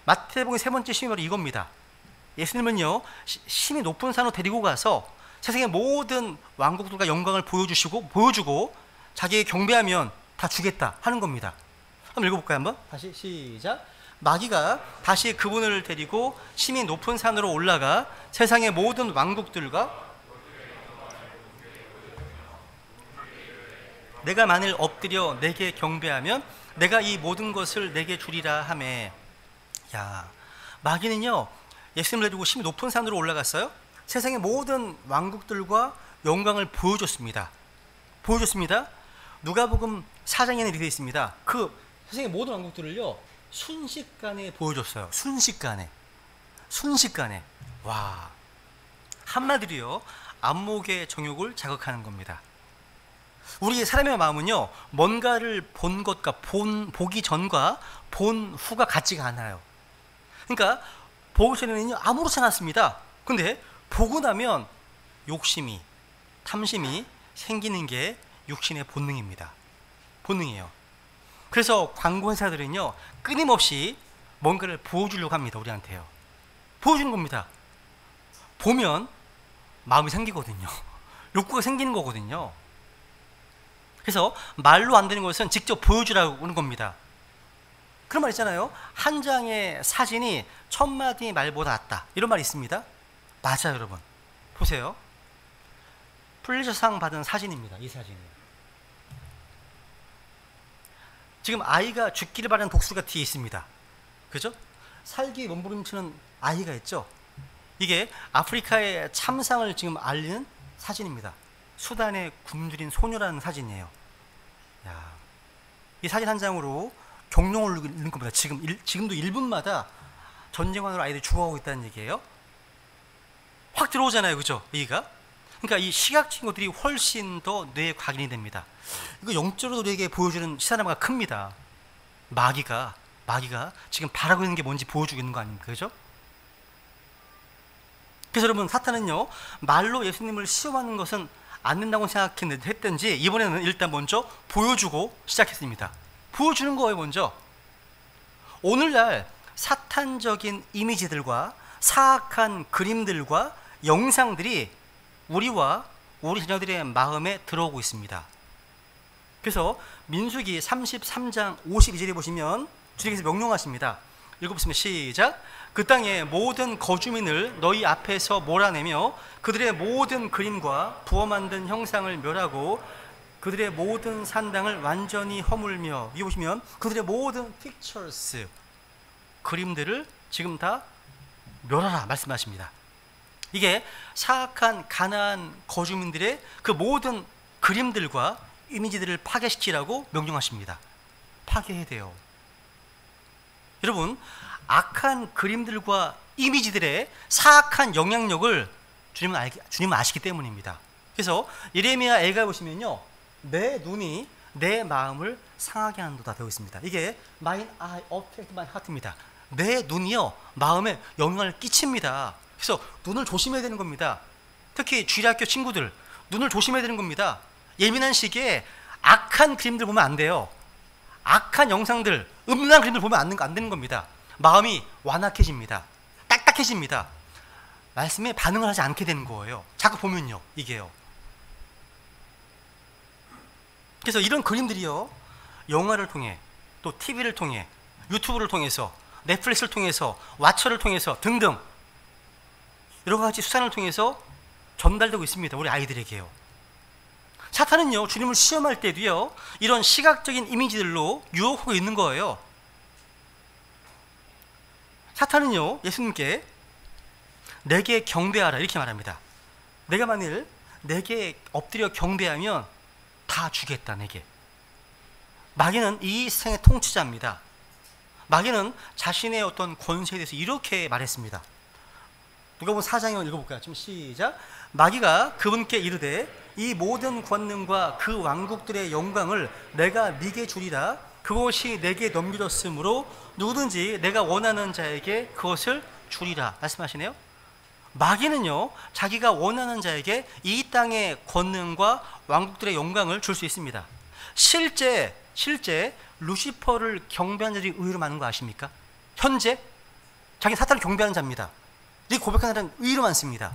마태복음의 세 번째 시험이 바로 이겁니다. 예수님은요 심히 높은 산으로 데리고 가서 세상의 모든 왕국들과 영광을 보여주고 자기의 경배하면 다 주겠다 하는 겁니다. 한번 읽어볼까요? 한번 다시 시작. 마귀가 다시 그분을 데리고 심히 높은 산으로 올라가 세상의 모든 왕국들과 내가 만일 엎드려 내게 경배하면 내가 이 모든 것을 내게 주리라 하매. 야, 마귀는요 예수님을 데리고 심히 높은 산으로 올라갔어요. 세상의 모든 왕국들과 영광을 보여줬습니다. 누가복음 4장에는 이렇게 되어 있습니다. 그 세상의 모든 왕국들을요 순식간에 보여줬어요. 순식간에. 와, 한마디로요 안목의 정욕을 자극하는 겁니다. 우리 사람의 마음은요 뭔가를 본 것과 보기 전과 본 후가 같지가 않아요. 그러니까 보기 전에는요 아무렇지 않았습니다. 근데 보고 나면 욕심이, 탐심이 생기는 게 육신의 본능이에요. 그래서 광고 회사들은요 끊임없이 뭔가를 보여주려고 합니다. 우리한테요. 보여주는 겁니다. 보면 마음이 생기거든요. 욕구가 생기는 거거든요. 그래서 말로 안 되는 것은 직접 보여주라고 하는 겁니다. 그런 말 있잖아요. 한 장의 사진이 1000마디 말보다 낫다. 이런 말이 있습니다. 맞아요, 여러분. 보세요. 플리저상 받은 사진입니다. 이 사진이요. 지금 아이가 죽기를 바라는 독수리가 뒤에 있습니다. 그죠? 살기 몸부림치는 아이가 있죠. 이게 아프리카의 참상을 지금 알리는 사진입니다. 수단에 굶주린 소녀라는 사진이에요. 야, 이 사진 한 장으로 경룡을 읽는 겁니다. 지금도 1분마다 전쟁관으로 아이들이 죽어가고 있다는 얘기예요. 확 들어오잖아요. 그죠? 얘기가. 그러니까 이 시각적인 것들이 훨씬 더 뇌에 각인이 됩니다. 이거 영적으로 우리에게 보여주는 시사나마가 큽니다. 마귀가 지금 바라고 있는 게 뭔지 보여주고 있는 거 아닙니까? 그죠? 그래서 여러분, 사탄은요 말로 예수님을 시험하는 것은 안 된다고 생각했든지 이번에는 일단 먼저 보여주고 시작했습니다. 보여주는 거예요. 먼저 오늘날 사탄적인 이미지들과 사악한 그림들과 영상들이 우리와 우리 자녀들의 마음에 들어오고 있습니다. 그래서 민수기 33장 52절에 보시면 주님께서 명령하십니다. 읽어보시면 시작. 그 땅의 모든 거주민을 너희 앞에서 몰아내며 그들의 모든 그림과 부어 만든 형상을 멸하고 그들의 모든 산당을 완전히 허물며, 여기 보시면 그들의 모든 pictures, 그림들을 지금 다 멸하라 말씀하십니다. 이게 사악한 가나안 거주민들의 그 모든 그림들과 이미지들을 파괴시키라고 명령하십니다. 파괴해야 돼요. 여러분, 악한 그림들과 이미지들의 사악한 영향력을 주님은 아시기 때문입니다. 그래서 예레미야 애가에 보시면요, 내 눈이 내 마음을 상하게 한도다 되어 있습니다. 이게 Mine eye affect my heart입니다. 내 눈이요 마음에 영향을 끼칩니다. 그래서 눈을 조심해야 되는 겁니다. 특히 주일학교 친구들, 눈을 조심해야 되는 겁니다. 예민한 시기에 악한 그림들 보면 안 돼요. 악한 영상들, 음란한 그림들 보면 안 되는 겁니다. 마음이 완악해집니다. 딱딱해집니다. 말씀에 반응을 하지 않게 되는 거예요. 자꾸 보면요, 이게요. 그래서 이런 그림들이요, 영화를 통해, 또 TV를 통해, 유튜브를 통해서, 넷플릭스를 통해서, 왓챠를 통해서 등등 여러 가지 수단을 통해서 전달되고 있습니다. 우리 아이들에게요. 사탄은요, 주님을 시험할 때도요, 이런 시각적인 이미지들로 유혹하고 있는 거예요. 사탄은요, 예수님께 내게 경배하라 이렇게 말합니다. 내가 만일 내게 엎드려 경배하면 다 주겠다, 내게. 마귀는 이 세상의 통치자입니다. 마귀는 자신의 어떤 권세에 대해서 이렇게 말했습니다. 누가복음 4장을 읽어볼까요? 좀 시작. 마귀가 그분께 이르되 이 모든 권능과 그 왕국들의 영광을 내가 네게 주리라. 그것이 내게 넘겨졌으므로 누구든지 내가 원하는 자에게 그것을 주리라 말씀하시네요. 마귀는요, 자기가 원하는 자에게 이 땅의 권능과 왕국들의 영광을 줄 수 있습니다. 실제 루시퍼를 경배하는 자들이 의외로 많은 거 아십니까? 현재 자기 사탄을 경배하는 자입니다. 이 고백하는 자는 의외로 많습니다.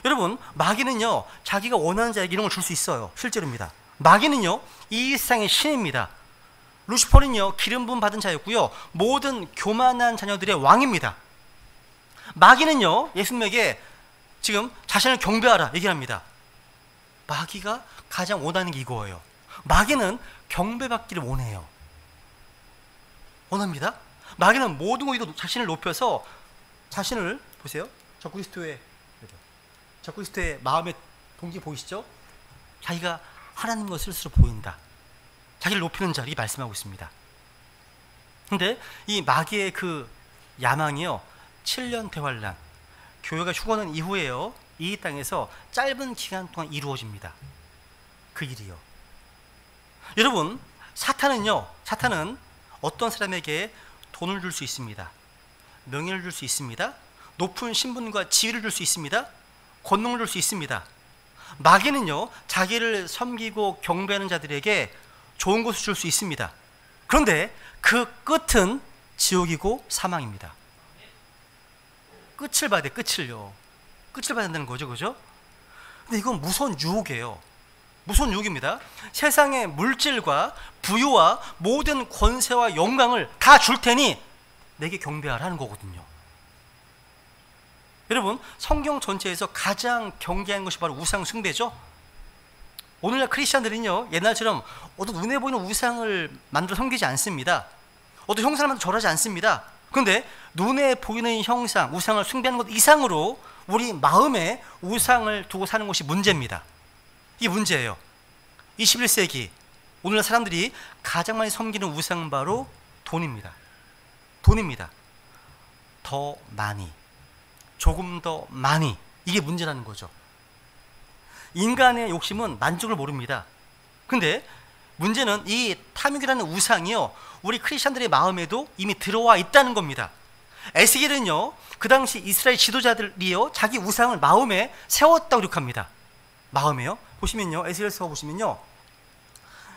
여러분, 마귀는요 자기가 원하는 자에게 이런 걸 줄 수 있어요. 실제로입니다. 마귀는요 이 세상의 신입니다. 루시퍼는요 기름 부음 받은 자였고요, 모든 교만한 자녀들의 왕입니다. 마귀는요 예수님에게 지금 자신을 경배하라 얘기합니다. 마귀가 가장 원하는 게 이거예요. 마귀는 경배받기를 원해요. 원합니다. 마귀는 모든 것으로 자신을 높여서 자신을 보세요. 적그리스도의 마음의 동기 보이시죠? 자기가 하나님 것을 스스로 보인다. 자기를 높이는 자, 이 말씀하고 있습니다. 근데 이 마귀의 그 야망이요, 7년 대환란, 교회가 휴거는 이후에요, 이 땅에서 짧은 기간 동안 이루어집니다. 그 일이요. 여러분, 사탄은 어떤 사람에게 돈을 줄 수 있습니다. 명예를 줄 수 있습니다. 높은 신분과 지위를 줄 수 있습니다. 권능을 줄 수 있습니다. 마귀는요 자기를 섬기고 경배하는 자들에게 좋은 것을 줄 수 있습니다. 그런데 그 끝은 지옥이고 사망입니다. 끝을 봐야 돼, 끝을요. 끝을 봐야 된다는 거죠, 그죠? 근데 이건 무서운 유혹이에요. 무서운 유혹입니다. 세상의 물질과 부유와 모든 권세와 영광을 다 줄 테니 내게 경배하라는 거거든요. 여러분, 성경 전체에서 가장 경계하는 것이 바로 우상 숭배죠. 오늘날 크리스천들은요, 옛날처럼 어떤 눈에 보이는 우상을 만들어 섬기지 않습니다. 어떤 형상을 만들어 절하지 않습니다. 그런데 눈에 보이는 형상, 우상을 숭배하는 것 이상으로 우리 마음에 우상을 두고 사는 것이 문제입니다. 이게 문제예요. 21세기 오늘날 사람들이 가장 많이 섬기는 우상은 바로 돈입니다. 돈입니다. 더 많이, 조금 더 많이, 이게 문제라는 거죠. 인간의 욕심은 만족을 모릅니다. 근데 문제는 이 탐욕이라는 우상이요, 우리 크리스천들의 마음에도 이미 들어와 있다는 겁니다. 에스겔은요, 그 당시 이스라엘 지도자들이요, 자기 우상을 마음에 세웠다고 기록합니다. 마음에요. 보시면요, 에스겔서 보시면요,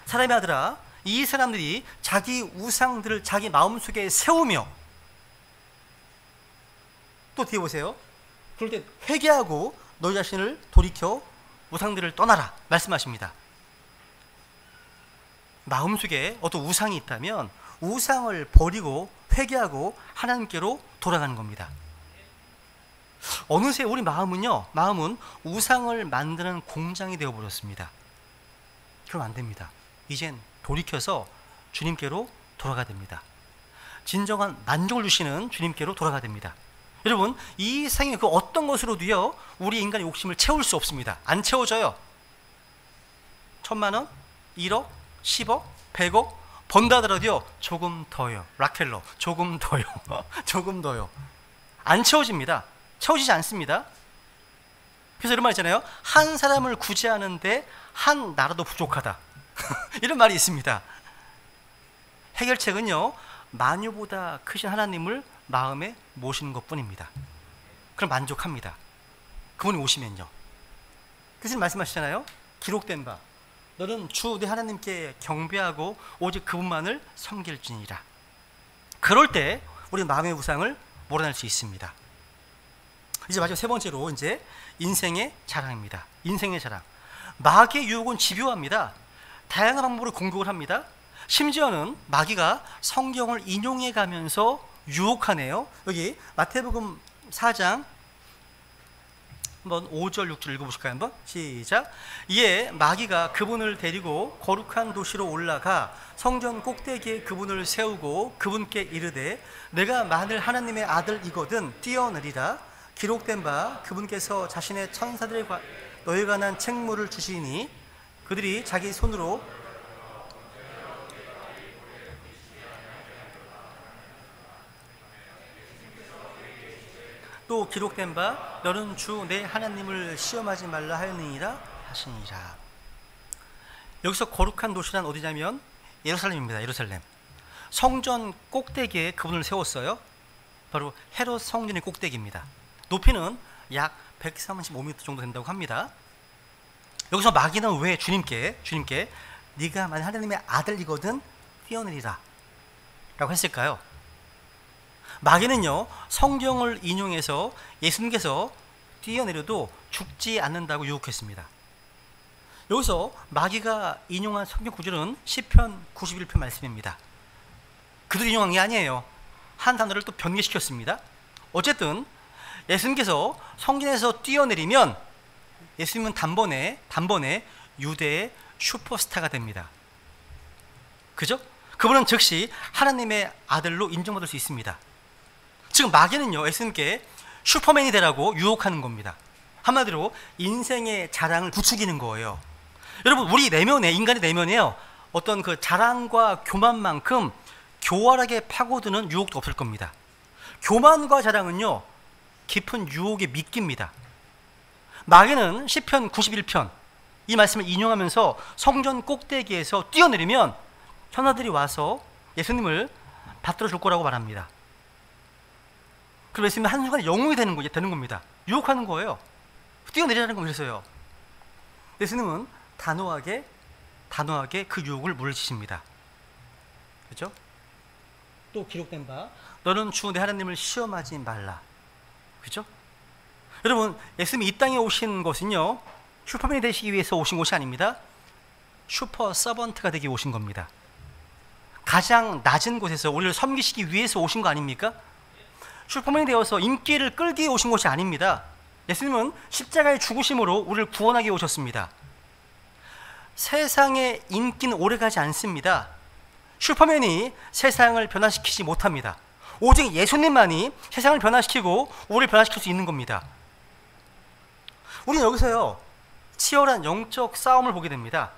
사람의 아들아, 이 사람들이 자기 우상들을 자기 마음속에 세우며, 또 뒤에 보세요. 그럴 때 회개하고 너희 자신을 돌이켜 우상들을 떠나라 말씀하십니다. 마음속에 어떤 우상이 있다면 우상을 버리고 회개하고 하나님께로 돌아가는 겁니다. 어느새 우리 마음은 우상을 만드는 공장이 되어버렸습니다. 그럼 안 됩니다. 이젠 돌이켜서 주님께로 돌아가야 됩니다. 진정한 만족을 주시는 주님께로 돌아가야 됩니다. 여러분, 이 세상의 그 어떤 것으로도요, 우리 인간의 욕심을 채울 수 없습니다. 안 채워져요. 1,000만 원, 1억, 10억, 100억 번다 하더라도요, 조금 더요. 락펠러, 조금 더요. 조금 더요. 안 채워집니다. 채워지지 않습니다. 그래서 이런 말 있잖아요. 한 사람을 구제하는데 한 나라도 부족하다. 이런 말이 있습니다. 해결책은요, 만유보다 크신 하나님을 마음에 모시는 것뿐입니다. 그럼 만족합니다. 그분이 오시면요. 교수님 말씀하시잖아요. 기록된 바 너는 주 내 하나님께 경배하고 오직 그분만을 섬길지니라. 그럴 때 우리 마음의 우상을 몰아낼 수 있습니다. 이제 마지막 세 번째로 이제 인생의 자랑입니다. 인생의 자랑. 마귀의 유혹은 집요합니다. 다양한 방법으로 공격을 합니다. 심지어는 마귀가 성경을 인용해 가면서 유혹하네요. 여기 마태복음 4장 한번 5절 6절 읽어보실까요? 한번 시작. 이에 마귀가 그분을 데리고 거룩한 도시로 올라가 성전 꼭대기에 그분을 세우고 그분께 이르되 내가 만일 하나님의 아들이거든 뛰어내리라. 기록된 바 그분께서 자신의 천사들에 너에 관한 책무를 주시니 그들이 자기 손으로 또 기록된 바 너는 주 내 하나님을 시험하지 말라 하였느니라 하시니라. 여기서 거룩한 도시란 어디냐면 예루살렘입니다. 예루살렘. 성전 꼭대기에 그분을 세웠어요. 바로 헤롯 성전의 꼭대기입니다. 높이는 약 135m 정도 된다고 합니다. 여기서 마귀는 왜 주님께 네가 만약 하나님의 아들이거든 뛰어내리라 라고 했을까요? 마귀는요, 성경을 인용해서 예수님께서 뛰어내려도 죽지 않는다고 유혹했습니다. 여기서 마귀가 인용한 성경 구절은 시편 91편 말씀입니다. 그들 인용한 게 아니에요. 한 단어를 또 변개시켰습니다. 어쨌든 예수님께서 성전에서 뛰어내리면 예수님은 단번에 유대의 슈퍼스타가 됩니다. 그죠? 그분은 즉시 하나님의 아들로 인정받을 수 있습니다. 지금 마귀는요, 예수님께 슈퍼맨이 되라고 유혹하는 겁니다. 한마디로 인생의 자랑을 부추기는 거예요. 여러분, 우리 내면에, 인간의 내면에요, 어떤 그 자랑과 교만만큼 교활하게 파고드는 유혹도 없을 겁니다. 교만과 자랑은요, 깊은 유혹에 미끼입니다. 마귀는 시편 91편 이 말씀을 인용하면서 성전 꼭대기에서 뛰어내리면 천사들이 와서 예수님을 받들어 줄 거라고 말합니다. 그럼 예수님은 한순간에 영웅이 되는 겁니다. 유혹하는 거예요. 뛰어내리라는 거 그래서요. 예수님은 단호하게 단호하게 그 유혹을 물리치십니다. 그죠? 또 기록된 바, 너는 주 내 하나님을 시험하지 말라. 그죠? 여러분, 예수님이 이 땅에 오신 것은요, 슈퍼맨이 되시기 위해서 오신 것이 아닙니다. 슈퍼 서번트가 되기 오신 겁니다. 가장 낮은 곳에서 우리를 섬기시기 위해서 오신 거 아닙니까? 슈퍼맨이 되어서 인기를 끌기 위해 오신 것이 아닙니다. 예수님은 십자가의 죽으심으로 우리를 구원하기 위해 오셨습니다. 세상의 인기는 오래가지 않습니다. 슈퍼맨이 세상을 변화시키지 못합니다. 오직 예수님만이 세상을 변화시키고 우리를 변화시킬 수 있는 겁니다. 우리는 여기서요, 치열한 영적 싸움을 보게 됩니다.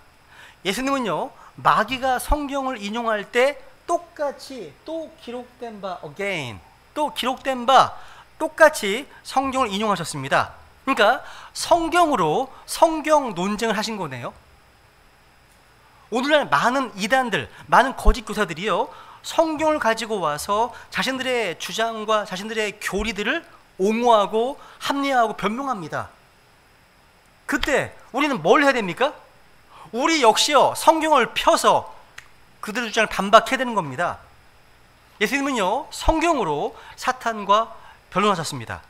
예수님은요, 마귀가 성경을 인용할 때 똑같이 또 기록된 바 again, 또 기록된 바 똑같이 성경을 인용하셨습니다. 그러니까 성경으로 성경 논쟁을 하신 거네요. 오늘날 많은 이단들, 많은 거짓 교사들이요, 성경을 가지고 와서 자신들의 주장과 자신들의 교리들을 옹호하고 합리화하고 변명합니다. 그때 우리는 뭘 해야 됩니까? 우리 역시요, 성경을 펴서 그들의 주장을 반박해야 되는 겁니다. 예수님은요, 성경으로 사탄과 변론하셨습니다.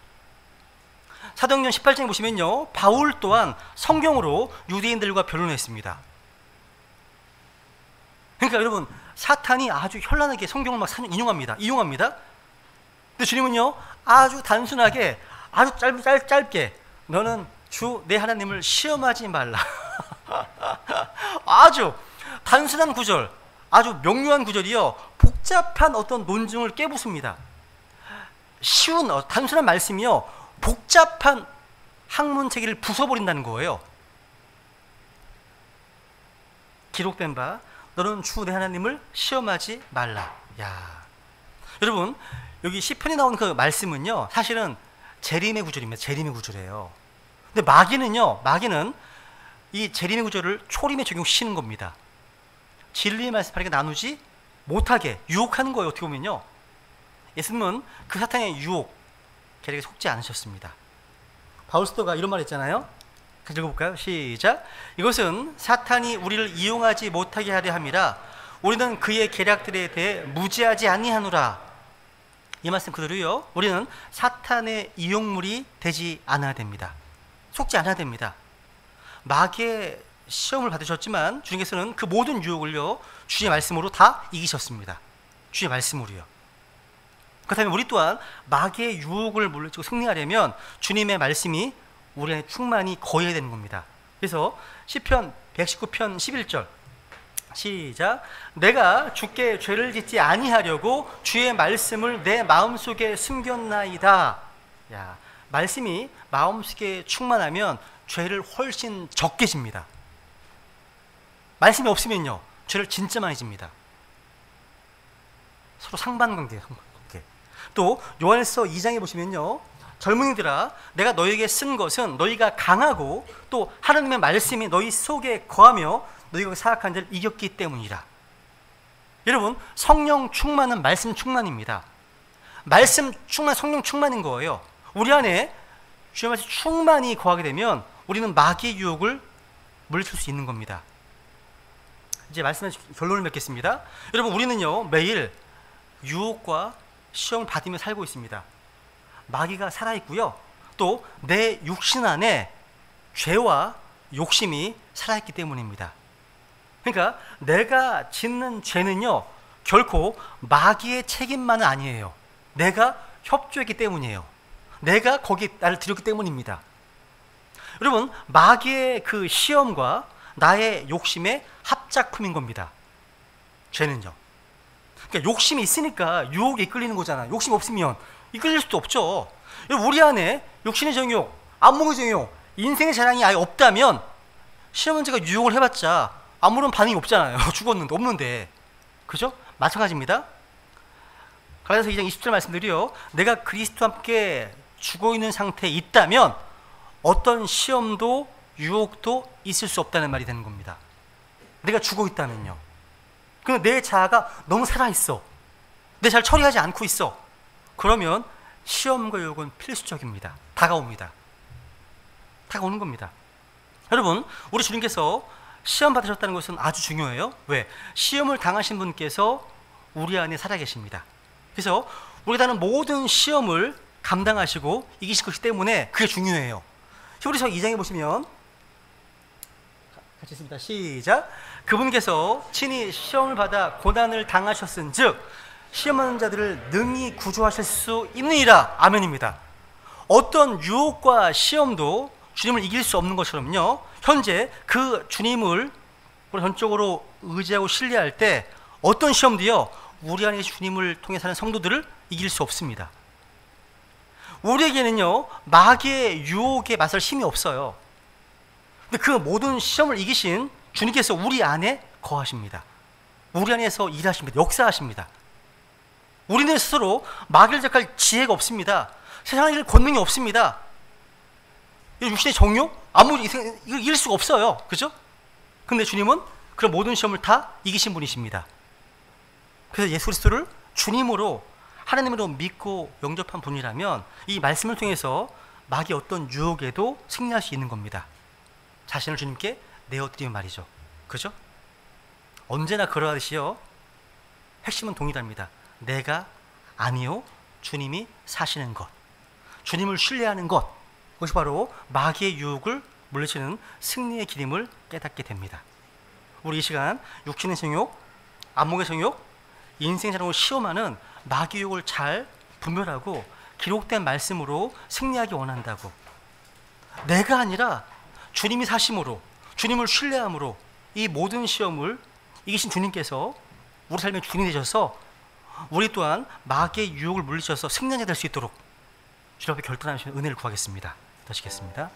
사도행전 18장에 보시면요, 바울 또한 성경으로 유대인들과 변론했습니다. 그러니까 여러분, 사탄이 아주 현란하게 성경을 막 이용합니다. 근데 주님은요, 아주 단순하게, 아주 짧게 너는 주 내 하나님을 시험하지 말라. 아주 단순한 구절, 아주 명료한 구절이요, 복잡한 어떤 논증을 깨부숩니다. 쉬운 단순한 말씀이요, 복잡한 학문 체계를 부숴버린다는 거예요. 기록된 바 너는 주 내 하나님을 시험하지 말라. 야, 여러분, 여기 시편에 나온 그 말씀은요, 사실은 재림의 구절입니다. 재림의 구절이에요. 근데 마귀는 이 재림의 구절을 초림에 적용시키는 겁니다. 진리의 말씀 바르게 나누지 못하게 유혹하는 거예요. 어떻게 보면요, 예수님은 그 사탄의 유혹, 계략에 속지 않으셨습니다. 바울 사도가 이런 말 했잖아요. 같이 읽어볼까요? 시작. 이것은 사탄이 우리를 이용하지 못하게 하려 함이라 우리는 그의 계략들에 대해 무지하지 아니하노라. 이 말씀 그대로요, 우리는 사탄의 이용물이 되지 않아야 됩니다. 속지 않아야 됩니다. 마귀의 시험을 받으셨지만 주님께서는 그 모든 유혹을요, 주의 말씀으로 다 이기셨습니다. 주의 말씀으로요. 그렇다면 우리 또한 마귀의 유혹을 물리치고 승리하려면 주님의 말씀이 우리 안에 충만히 거해야 되는 겁니다. 그래서 시편 119편 11절 시작. 내가 주께 죄를 짓지 아니하려고 주의 말씀을 내 마음속에 숨겼나이다. 야, 말씀이 마음속에 충만하면 죄를 훨씬 적게 집니다. 말씀이 없으면요, 죄를 진짜 많이 집니다. 서로 상반관계예요. 또 요한일서 2장에 보시면요, 젊은이들아, 내가 너에게 쓴 것은 너희가 강하고 또 하나님의 말씀이 너희 속에 거하며 너희가 사악한 자를 이겼기 때문이라. 여러분, 성령 충만은 말씀 충만입니다. 말씀 충만, 성령 충만인 거예요. 우리 안에 주의 말씀 충만히 거하게 되면 우리는 마귀의 유혹을 물리칠 수 있는 겁니다. 이제 말씀의 결론을 맺겠습니다. 여러분, 우리는요, 매일 유혹과 시험을 받으며 살고 있습니다. 마귀가 살아있고요, 또 내 육신 안에 죄와 욕심이 살아있기 때문입니다. 그러니까 내가 짓는 죄는요, 결코 마귀의 책임만은 아니에요. 내가 협조했기 때문이에요. 내가 거기에 나를 들였기 때문입니다. 여러분, 마귀의 그 시험과 나의 욕심의 합작품인 겁니다. 죄는요. 그러니까 욕심이 있으니까 유혹에 이끌리는 거잖아요. 욕심 없으면 이끌릴 수도 없죠. 우리 안에 욕심의 정욕, 안목의 정욕, 인생의 자랑이 아예 없다면 시험 문제가 유혹을 해봤자 아무런 반응이 없잖아요. 죽었는데, 없는데. 그죠? 마찬가지입니다. 갈라디아서 2장 20절 말씀드려요. 내가 그리스도와 함께 죽어있는 상태에 있다면 어떤 시험도 유혹도 있을 수 없다는 말이 되는 겁니다. 내가 죽어있다면요. 근데 내 자아가 너무 살아있어. 내 잘 처리하지 않고 있어. 그러면 시험과 유혹은 필수적입니다. 다가옵니다. 다가오는 겁니다. 여러분, 우리 주님께서 시험 받으셨다는 것은 아주 중요해요. 왜? 시험을 당하신 분께서 우리 안에 살아계십니다. 그래서 우리가 다는 모든 시험을 감당하시고 이기실 것이기 때문에 그게 중요해요. 히브리서 2장에 보시면 같이 있습니다. 시작. 그분께서 친히 시험을 받아 고난을 당하셨은 즉 시험하는 자들을 능히 구조하실 수 있느니라. 아멘입니다. 어떤 유혹과 시험도 주님을 이길 수 없는 것처럼요, 현재 그 주님을 우리 전적으로 의지하고 신뢰할 때 어떤 시험도요 우리 안에 주님을 통해 사는 성도들을 이길 수 없습니다. 우리에게는요 마귀의 유혹에 맞설 힘이 없어요. 근데 그 모든 시험을 이기신 주님께서 우리 안에 거하십니다. 우리 안에서 일하십니다. 역사하십니다. 우리는 스스로 마귀를 제압할 지혜가 없습니다. 세상을 이길 권능이 없습니다. 육신의 정욕? 아무리 이걸 이길 수가 없어요. 그죠? 근데 주님은 그런 모든 시험을 다 이기신 분이십니다. 그래서 예수 그리스도를 주님으로 하나님으로 믿고 영접한 분이라면 이 말씀을 통해서 마귀의 어떤 유혹에도 승리할 수 있는 겁니다. 자신을 주님께 내어드리면 말이죠. 그죠? 언제나 그러하듯이요 핵심은 동일합니다. 내가 아니요 주님이 사시는 것, 주님을 신뢰하는 것, 그것이 바로 마귀의 유혹을 물리치는 승리의 길임을 깨닫게 됩니다. 우리 이 시간 육신의 성욕, 안목의 성욕, 인생 자랑을 시험하는 마귀의 유혹을 잘 분별하고 기록된 말씀으로 승리하기 원한다고, 내가 아니라 주님이 사심으로, 주님을 신뢰함으로 이 모든 시험을 이기신 주님께서 우리 삶의 주인이 되셔서 우리 또한 마귀의 유혹을 물리쳐서 승리자 될 수 있도록 주님 앞에 결단하시는 은혜를 구하겠습니다. 하시겠습니다.